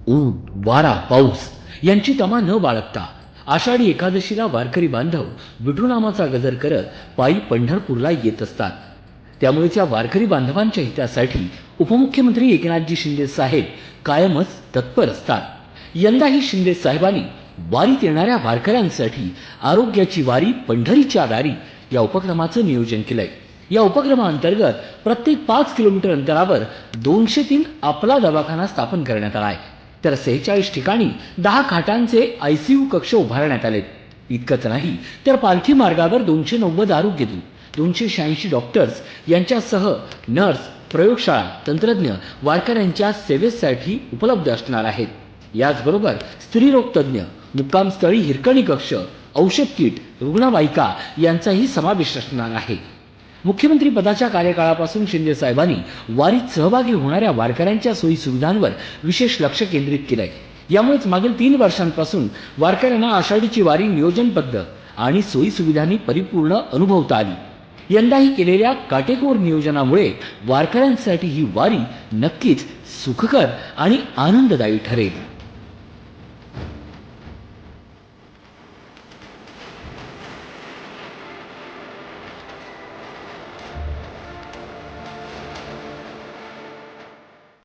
ऊन, वारा, पाऊस यांची तमा न बाळगता आषाढी एकादशीला वारकरी बांधव विठुनामाचा गजर करत पायी पंढरपूरला येत असतात. त्यामुळे त्या वारकरी बांधवांच्या हितासाठी उपमुख्यमंत्री एकनाथजी शिंदे साहेब कायमच तत्पर असतात. यंदाही शिंदे साहेबांनी वारीत येणाऱ्या वारकऱ्यांसाठी आरोग्याची वारी पंढरीच्या दारी या उपक्रमाचं नियोजन केलंय. या उपक्रमाअंतर्गत प्रत्येक 5 किलोमीटर अंतरावर 203 आपला दवाखाना स्थापन करण्यात आला आहे. तर 46 ठिकाणी 10 खाटांचे ICU कक्ष उभारण्यात आलेत. इतकंच नाही तर पालखी मार्गावर 290 आरोग्य दूत, 286 डॉक्टर्स यांच्यासह नर्स, प्रयोगशाळा, तंत्रज्ञ वारकऱ्यांच्या सेवेसाठी उपलब्ध असणार आहेत. याचबरोबर स्त्रीरोग तज्ज्ञ, मुक्कामस्थळी हिरकणी कक्ष, औषध किट, रुग्णवाहिका यांचाही समावेश असणार आहे. मुख्यमंत्री पदाच्या कार्यकाळापासून शिंदे साहेबांनी वारीत सहभागी होणाऱ्या वारकऱ्यांच्या सोयी सुविधांवर विशेष लक्ष केंद्रित केलंय. यामुळेच मागील 3 वर्षांपासून वारकऱ्यांना आषाढीची वारी नियोजनबद्ध आणि सोयी सुविधांनी परिपूर्ण अनुभवता आली. यंदाही केलेल्या काटेकोर नियोजनामुळे वारकऱ्यांसाठी ही वारी नक्कीच सुखकर आणि आनंददायी ठरेल.